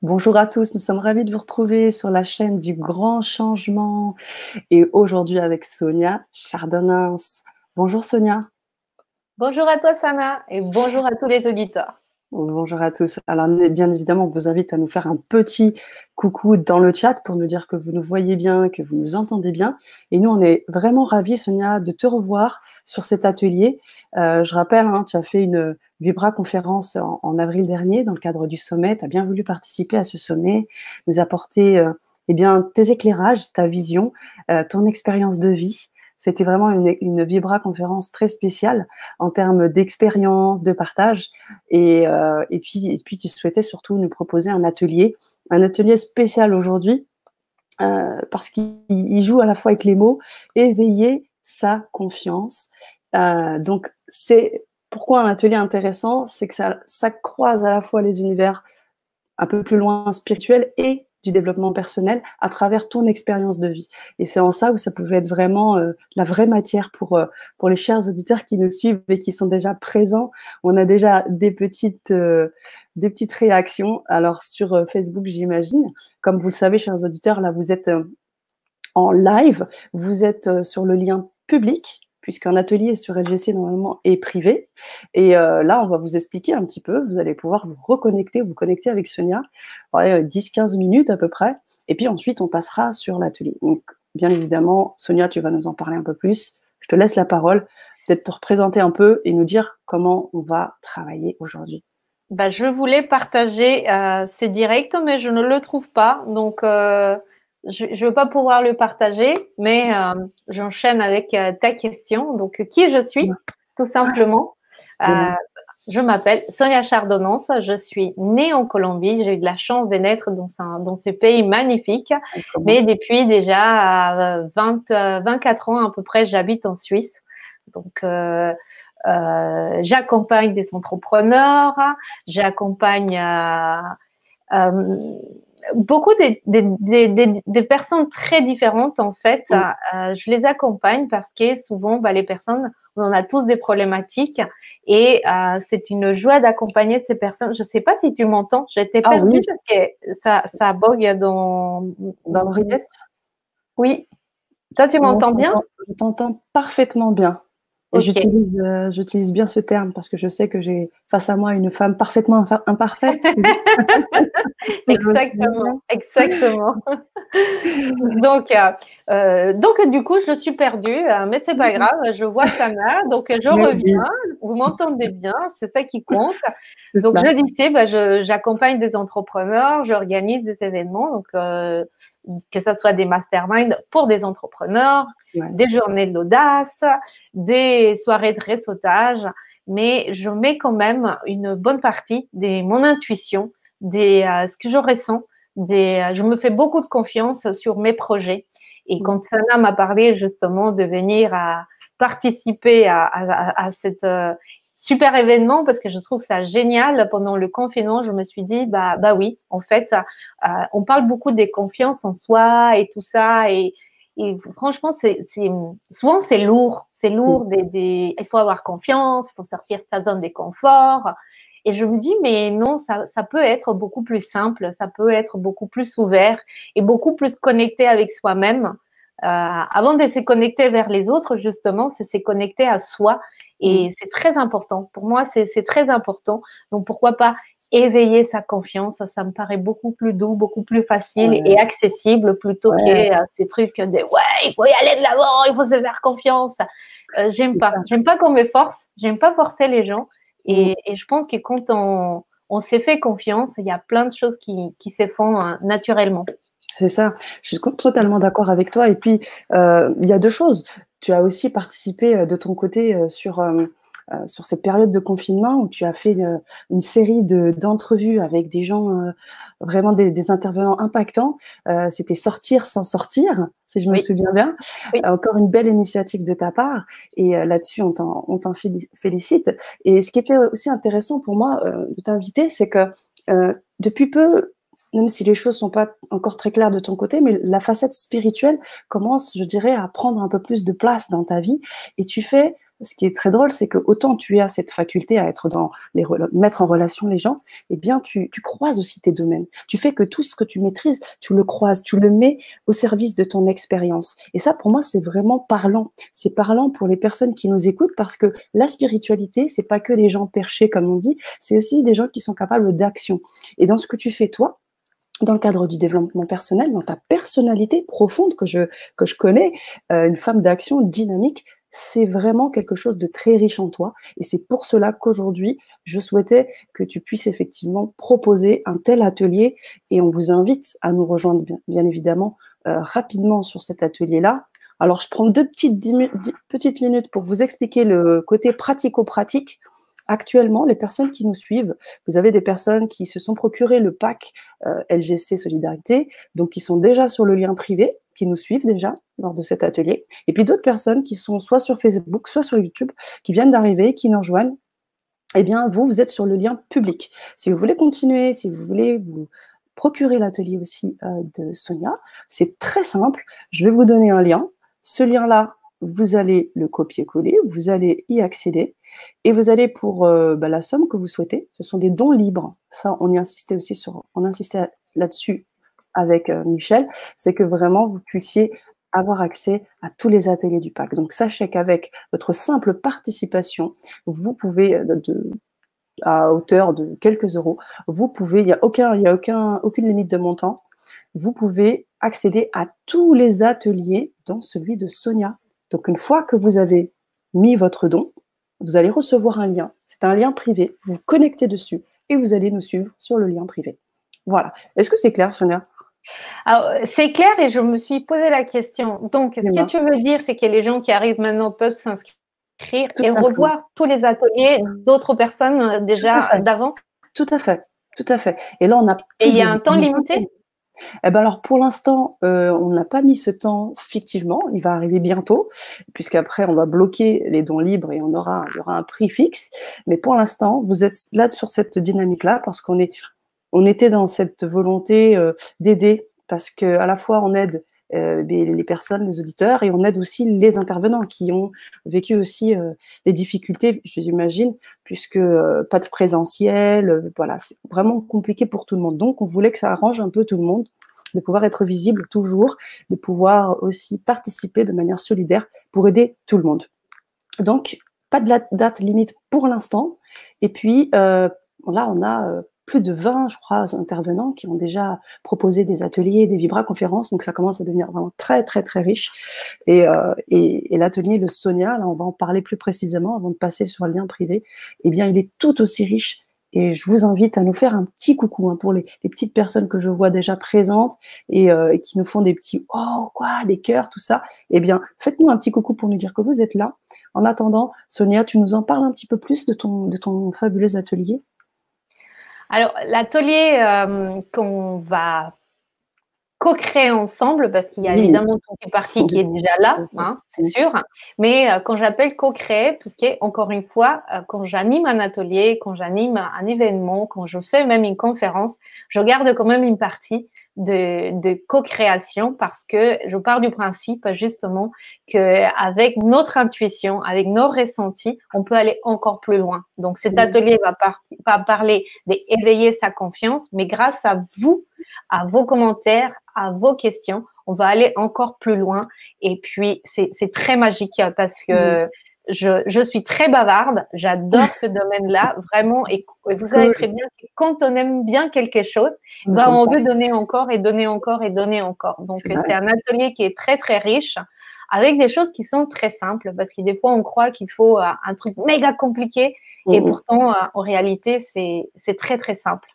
Bonjour à tous, nous sommes ravis de vous retrouver sur la chaîne du Grand Changement et aujourd'hui avec Sonia Chardonnins. Bonjour Sonia. Bonjour à toi, Sana, et bonjour à tous les auditeurs. Bonjour à tous. Alors bien évidemment, on vous invite à nous faire un petit coucou dans le chat pour nous dire que vous nous voyez bien, que vous nous entendez bien. Et nous, on est vraiment ravis, Sonia, de te revoir sur cet atelier. Je rappelle, hein, tu as fait une Vibra-conférence en avril dernier dans le cadre du sommet. Tu as bien voulu participer à ce sommet, nous apporter eh bien, tes éclairages, ta vision, ton expérience de vie. C'était vraiment une Vibra-conférence très spéciale en termes d'expérience, de partage. Et puis, tu souhaitais surtout nous proposer un atelier spécial aujourd'hui, parce qu'il joue à la fois avec les mots, éveiller sa confiance. Donc, c'est pourquoi un atelier intéressant, c'est que ça croise à la fois les univers un peu plus loin spirituel et du développement personnel à travers ton expérience de vie. Et c'est en ça où ça pouvait être vraiment la vraie matière pour les chers auditeurs qui nous suivent et qui sont déjà présents. On a déjà des petites réactions. Alors sur Facebook, j'imagine. Comme vous le savez, chers auditeurs, là, vous êtes en live, vous êtes sur le lien public, puisqu'un atelier sur LGC normalement est privé. Et là, on va vous expliquer un petit peu. Vous allez pouvoir vous connecter avec Sonia, 10-15 minutes à peu près. Et puis ensuite, on passera sur l'atelier. Donc, bien évidemment, Sonia, tu vas nous en parler un peu plus. Je te laisse la parole, peut-être te représenter un peu et nous dire comment on va travailler aujourd'hui. Je voulais partager ce direct, mais je ne le trouve pas. Donc, je ne vais pas pouvoir le partager, mais j'enchaîne avec ta question. Donc, qui je suis, tout simplement. Euh, Dis-moi. je m'appelle Sonia Chardonnans. Je suis née en Colombie. J'ai eu de la chance de naître dans ce pays magnifique. Comment? Mais depuis déjà 24 ans à peu près, j'habite en Suisse. Donc, j'accompagne des entrepreneurs, j'accompagne beaucoup des personnes très différentes en fait. Je les accompagne parce que souvent, les personnes, on a tous des problématiques et c'est une joie d'accompagner ces personnes. Je ne sais pas si tu m'entends, j'étais Ah perdue oui, parce que ça bug dans… dans l'oreillette? Oui, toi tu Non, m'entends bien? je t'entends parfaitement bien. Et Ok. j'utilise bien ce terme parce que je sais que j'ai face à moi une femme parfaitement imparfaite. Si je me souviens Exactement, bien. exactement. Donc, du coup, je suis perdue, mais c'est pas grave. Je vois Sana, donc je Mais reviens. oui, Vous m'entendez bien, c'est ça qui compte. c'est Donc, cela. je disais, j'accompagne des entrepreneurs, j'organise des événements, donc que ce soit des masterminds pour des entrepreneurs, Ouais. des journées de l'audace, des soirées de réseautage, mais je mets quand même une bonne partie de mon intuition, ce que je ressens je me fais beaucoup de confiance sur mes projets. Et Mm. quand Sana m'a parlé justement de venir à participer à cette super événement, parce que je trouve ça génial, pendant le confinement, je me suis dit, bah oui, en fait, on parle beaucoup des confiances en soi et tout ça. Et franchement, souvent, c'est lourd. C'est Mm. lourd. Il faut avoir confiance, il faut sortir de sa zone de confort. Et je me dis, mais non, ça peut être beaucoup plus simple, ça peut être beaucoup plus ouvert et beaucoup plus connecté avec soi-même. Avant de se connecter vers les autres, justement, c'est se connecter à soi. Mm. Et c'est très important. Pour moi, c'est très important. Donc, pourquoi pas éveiller sa confiance? Ça me paraît beaucoup plus doux, beaucoup plus facile Ouais, et accessible plutôt que ouais, ces trucs de ouais, il faut y aller de l'avant, il faut se faire confiance. J'aime c'est pas. ça. J'aime pas qu'on me force. J'aime pas forcer les gens. Mm. Et je pense que quand on s'est fait confiance, il y a plein de choses qui se font naturellement. C'est ça. Je suis totalement d'accord avec toi. Et puis, il y a deux choses. Tu as aussi participé de ton côté sur cette période de confinement où tu as fait une série d'entrevues avec des gens, vraiment des intervenants impactants. C'était Sortir sans sortir, si je me Oui, souviens bien. oui, Encore une belle initiative de ta part. Et là-dessus, on t'en félicite. Et ce qui était aussi intéressant pour moi de t'inviter, c'est que depuis peu, même si les choses sont pas encore très claires de ton côté, mais la facette spirituelle commence, je dirais, à prendre un peu plus de place dans ta vie. Et tu fais ce qui est très drôle, c'est que autant tu as cette faculté à être mettre en relation les gens, eh bien, tu croises aussi tes domaines. Tu fais que tout ce que tu maîtrises, tu le croises, tu le mets au service de ton expérience. Et ça, pour moi, c'est vraiment parlant. C'est parlant pour les personnes qui nous écoutent parce que la spiritualité, c'est pas que les gens perchés, comme on dit, c'est aussi des gens qui sont capables d'action. Et dans ce que tu fais, toi, dans le cadre du développement personnel, dans ta personnalité profonde que je connais, une femme d'action dynamique, c'est vraiment quelque chose de très riche en toi. Et c'est pour cela qu'aujourd'hui, je souhaitais que tu puisses effectivement proposer un tel atelier. Et on vous invite à nous rejoindre, bien évidemment, rapidement sur cet atelier-là. Alors, je prends deux petites minutes pour vous expliquer le côté pratico-pratique. Actuellement, les personnes qui nous suivent, vous avez des personnes qui se sont procurées le pack LGC Solidarité, donc qui sont déjà sur le lien privé, qui nous suivent déjà lors de cet atelier, et puis d'autres personnes qui sont soit sur Facebook, soit sur YouTube, qui viennent d'arriver, qui nous rejoignent. Eh bien, vous êtes sur le lien public. Si vous voulez continuer, si vous voulez vous procurer l'atelier aussi de Sonia, c'est très simple. Je vais vous donner un lien. Ce lien-là, vous allez le copier-coller, vous allez y accéder et vous allez pour la somme que vous souhaitez. Ce sont des dons libres. Ça, on insistait là-dessus avec Michel, c'est que vraiment vous puissiez avoir accès à tous les ateliers du pack. Donc sachez qu'avec votre simple participation, vous pouvez à hauteur de quelques euros, vous pouvez, il y a aucune limite de montant, vous pouvez accéder à tous les ateliers, dont celui de Sonia. Donc, une fois que vous avez mis votre don, vous allez recevoir un lien. C'est un lien privé. Vous vous connectez dessus et vous allez nous suivre sur le lien privé. Voilà. Est-ce que c'est clair, Sonia? Alors, c'est clair et je me suis posé la question. Donc, ce que tu veux dire, c'est que les gens qui arrivent maintenant peuvent s'inscrire et revoir tous les ateliers d'autres personnes déjà d'avant? Tout à fait. Tout à fait. Et là, on a... Et il y a un temps limité? Eh ben alors pour l'instant, on n'a pas mis ce temps fictivement, il va arriver bientôt, puisqu'après on va bloquer les dons libres et il y aura un prix fixe. Mais pour l'instant, vous êtes là sur cette dynamique-là parce on était dans cette volonté d'aider, parce que à la fois on aide les personnes, les auditeurs, et on aide aussi les intervenants qui ont vécu aussi des difficultés, je l'imagine, puisque pas de présentiel, voilà, c'est vraiment compliqué pour tout le monde. Donc on voulait que ça arrange un peu tout le monde, de pouvoir être visible toujours, de pouvoir aussi participer de manière solidaire pour aider tout le monde. Donc pas de date limite pour l'instant, et puis là on a plus de 20, je crois, intervenants qui ont déjà proposé des ateliers, des vibra-conférences, donc ça commence à devenir vraiment très, très, très riche. Et l'atelier de Sonia, là, on va en parler plus précisément avant de passer sur le lien privé, eh bien, il est tout aussi riche. Et je vous invite à nous faire un petit coucou pour les petites personnes que je vois déjà présentes et qui nous font des petits « Oh, quoi !» des cœurs, tout ça. Eh bien, faites-nous un petit coucou pour nous dire que vous êtes là. En attendant, Sonia, tu nous en parles un petit peu plus de ton fabuleux atelier? Alors, l'atelier qu'on va co-créer ensemble, parce qu'il y a évidemment toute une partie qui est déjà là, hein, c'est sûr. Mais quand j'appelle co-créer, puisque encore une fois, quand j'anime un atelier, quand j'anime un événement, quand je fais même une conférence, je garde quand même une partie de co-création parce que je pars du principe justement qu'avec notre intuition, avec nos ressentis, on peut aller encore plus loin. Donc cet atelier va pas parler d'éveiller sa confiance, mais grâce à vous, à vos commentaires, à vos questions, on va aller encore plus loin. Et puis c'est très magique parce que je suis très bavarde, j'adore ce domaine-là, vraiment, et vous savez très bien que quand on aime bien quelque chose, on veut donner encore et donner encore et donner encore. Donc, c'est un atelier qui est très, très riche, avec des choses qui sont très simples, parce que des fois, on croit qu'il faut un truc méga compliqué, et pourtant, en réalité, c'est très, très simple.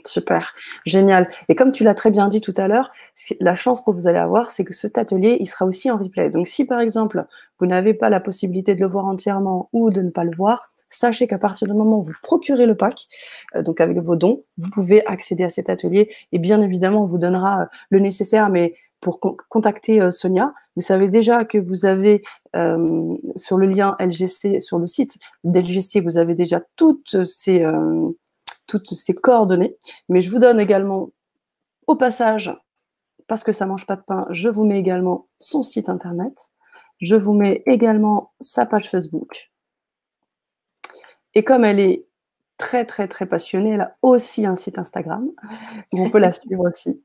Super, génial. Et comme tu l'as très bien dit tout à l'heure, la chance que vous allez avoir, c'est que cet atelier, il sera aussi en replay. Donc si par exemple, vous n'avez pas la possibilité de le voir entièrement ou de ne pas le voir, sachez qu'à partir du moment où vous procurez le pack, donc avec vos dons, vous pouvez accéder à cet atelier et bien évidemment, on vous donnera le nécessaire, mais pour contacter Sonia, vous savez déjà que vous avez sur le lien LGC, sur le site d'LGC, vous avez déjà toutes ces coordonnées, mais je vous donne également au passage, parce que ça mange pas de pain, je vous mets également son site internet Je vous mets également sa page Facebook. Et comme elle est très, très, très passionnée, elle a aussi un site Instagram où on peut la suivre aussi.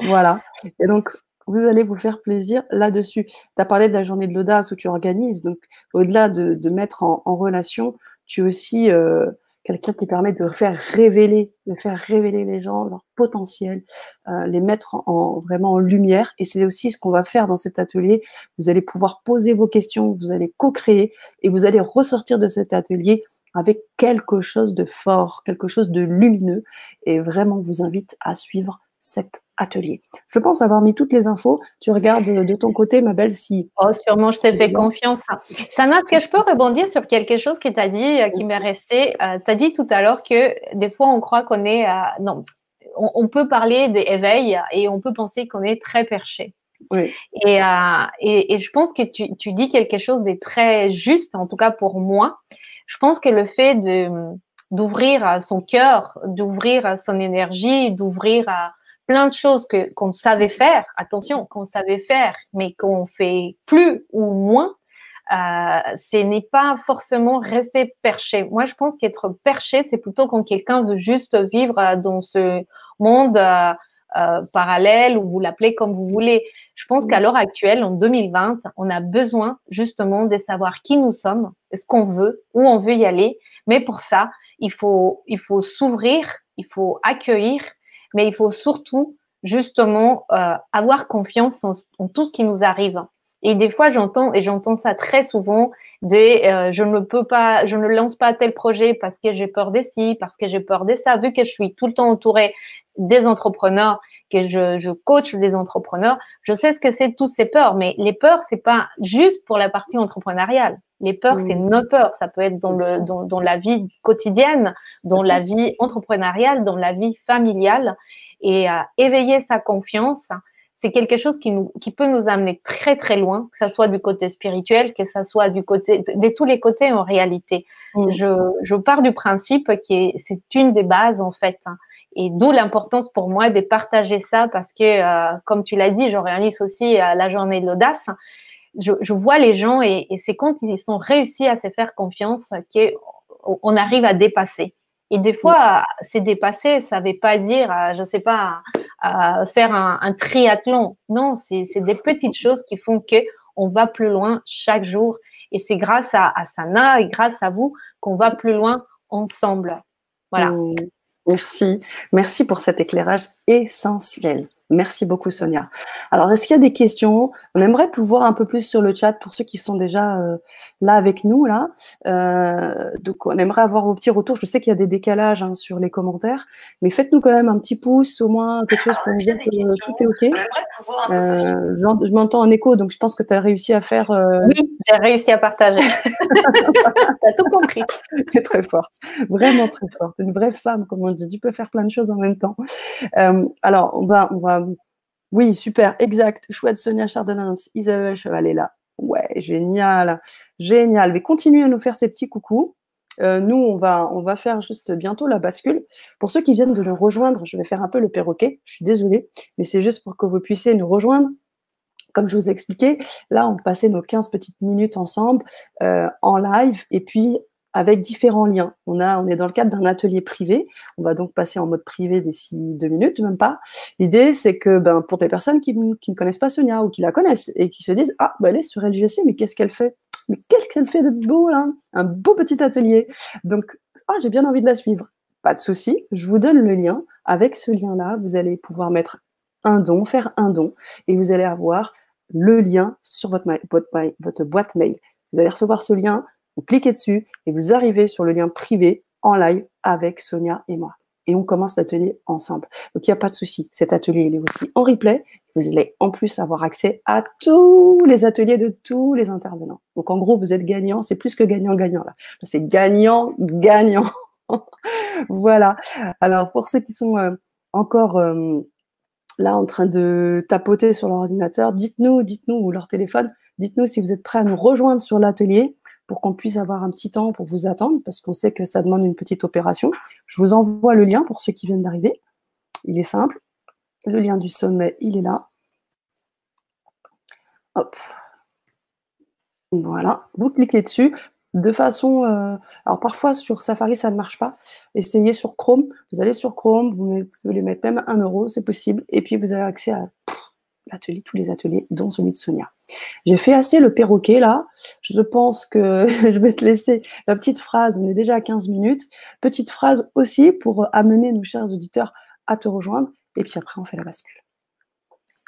Voilà. Et donc, vous allez vous faire plaisir là-dessus. Tu as parlé de la journée de l'audace où tu organises. Donc, au-delà de mettre en relation, tu es aussi quelqu'un qui permet de faire révéler les gens, leur potentiel, les mettre vraiment en lumière. Et c'est aussi ce qu'on va faire dans cet atelier. Vous allez pouvoir poser vos questions, vous allez co-créer et vous allez ressortir de cet atelier avec quelque chose de fort, quelque chose de lumineux. Et vraiment, vous invite à suivre cet atelier. Je pense avoir mis toutes les infos. Tu regardes de ton côté, ma belle, si… Oh, sûrement, je t'ai fait confiance. Sana, est-ce que je peux rebondir sur quelque chose que tu as dit, qui m'est resté? Tu as dit tout à l'heure que des fois, on croit qu'on est… non, on peut parler d'éveil et on peut penser qu'on est très perché. Oui. Et je pense que tu dis quelque chose de très juste, en tout cas pour moi. Je pense que le fait d'ouvrir son cœur, d'ouvrir son énergie, d'ouvrir plein de choses qu'on savait faire, attention, qu'on savait faire, mais qu'on fait plus ou moins, ce n'est pas forcément rester perché. Moi, je pense qu'être perché, c'est plutôt quand quelqu'un veut juste vivre dans ce monde parallèle, ou vous l'appelez comme vous voulez. Je pense qu'à l'heure actuelle, en 2020, on a besoin justement de savoir qui nous sommes, ce qu'on veut, où on veut y aller. Mais pour ça, il faut s'ouvrir, il faut accueillir, mais il faut surtout justement avoir confiance en tout ce qui nous arrive. Et des fois, j'entends ça très souvent, je ne lance pas tel projet parce que j'ai peur de ci, parce que j'ai peur de ça. Vu que je suis tout le temps entourée des entrepreneurs, que je coach des entrepreneurs, je sais ce que c'est tous ces peurs. Mais les peurs, c'est pas juste pour la partie entrepreneuriale. Les peurs, c'est nos peurs. Ça peut être dans la vie quotidienne, dans la vie entrepreneuriale, dans la vie familiale. Et éveiller sa confiance, c'est quelque chose qui peut nous amener très, très loin, que ce soit du côté spirituel, que ce soit du côté, de tous les côtés en réalité. Je pars du principe c'est une des bases en fait. Et d'où l'importance pour moi de partager ça parce que, comme tu l'as dit, j'organise aussi la journée de l'audace. Je vois les gens et c'est quand ils sont réussis à se faire confiance qu'on arrive à dépasser. Et des fois, c'est dépasser, ça ne veut pas dire, je ne sais pas, faire un triathlon. Non, c'est des petites choses qui font qu'on va plus loin chaque jour. Et c'est grâce à Sana et grâce à vous qu'on va plus loin ensemble. Voilà. Merci. Merci pour cet éclairage essentiel. Merci beaucoup, Sonia. Alors, est-ce qu'il y a des questions? On aimerait pouvoir un peu plus sur le chat pour ceux qui sont déjà là avec nous. Là. Donc, on aimerait avoir vos petits retours. Je sais qu'il y a des décalages sur les commentaires, mais faites-nous quand même un petit pouce, au moins quelque chose pour nous dire que tout est OK. Je m'entends en écho, donc je pense que tu as réussi à faire… Oui, j'ai réussi à partager. Tu as tout compris. Tu es très forte, vraiment très forte. Une vraie femme, comme on dit. Tu peux faire plein de choses en même temps. Alors, on va… Oui, super, exact. Chouette, Sonia Chardonnans, Isabelle Chevalet là. Ouais, génial, génial. Mais continuez à nous faire ces petits coucous. Nous, on va faire juste bientôt la bascule. Pour ceux qui viennent de nous rejoindre, je vais faire un peu le perroquet. Je suis désolée, mais c'est juste pour que vous puissiez nous rejoindre. Comme je vous ai expliqué, là, on passait nos 15 petites minutes ensemble en live et puis avec différents liens. On est dans le cadre d'un atelier privé. On va donc passer en mode privé d'ici 2 minutes, même pas. L'idée, c'est que pour des personnes qui ne connaissent pas Sonia ou qui la connaissent et qui se disent « Ah, elle est sur LGC, mais qu'est-ce qu'elle fait ? Mais qu'est-ce qu'elle fait de beau, là ? Un beau petit atelier. » Donc, j'ai bien envie de la suivre. Pas de souci, je vous donne le lien. Avec ce lien-là, vous allez pouvoir mettre un don, faire un don, et vous allez avoir le lien sur votre boîte mail. Vous allez recevoir ce lien, vous cliquez dessus et vous arrivez sur le lien privé en live avec Sonia et moi. Et on commence l'atelier ensemble. Donc, il n'y a pas de souci. Cet atelier, il est aussi en replay. Vous allez en plus avoir accès à tous les ateliers de tous les intervenants. Donc, en gros, vous êtes gagnant. C'est plus que gagnant-gagnant, là. C'est gagnant-gagnant. Voilà. Alors, pour ceux qui sont encore… là en train de tapoter sur l'ordinateur, dites-nous, ou leur téléphone, dites-nous si vous êtes prêts à nous rejoindre sur l'atelier pour qu'on puisse avoir un petit temps pour vous attendre, parce qu'on sait que ça demande une petite opération. Je vous envoie le lien pour ceux qui viennent d'arriver. Il est simple. Le lien du sommet, il est là. Hop. Voilà, vous cliquez dessus de façon, alors parfois sur Safari ça ne marche pas. Essayez sur Chrome, vous allez sur Chrome, vous voulez mettre même 1 €, c'est possible et puis vous avez accès à l'atelier, tous les ateliers, dont celui de Sonia. J'ai fait assez le perroquet là, je pense que je vais te laisser la petite phrase, on est déjà à 15 minutes. Petite phrase aussi pour amener nos chers auditeurs à te rejoindre et puis après on fait la bascule.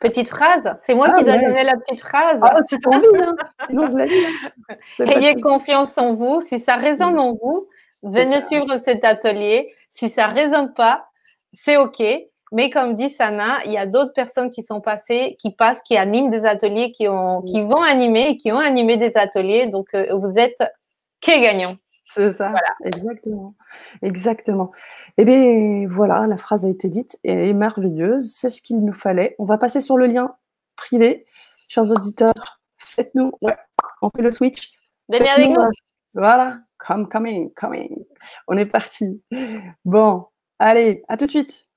Petite phrase, c'est moi Ah qui dois ouais. donner la petite phrase. Ah si tu as envie, hein, sinon je la lis, hein. C'est pas de Ayez souci. confiance en vous. Si ça résonne en vous, C'est venez ça. suivre cet atelier. Si ça résonne pas, c'est OK. Mais comme dit Sana, il y a d'autres personnes qui sont passées, qui passent, qui animent des ateliers, qui vont animer et qui ont animé des ateliers. Donc, vous êtes que gagnants. C'est ça, Voilà. exactement, exactement. Eh bien, voilà, la phrase a été dite et elle est merveilleuse, c'est ce qu'il nous fallait. On va passer sur le lien privé. Chers auditeurs, faites-nous, ouais, on fait le switch. Venez avec nous. Voilà, coming. On est parti. Bon, allez, à tout de suite.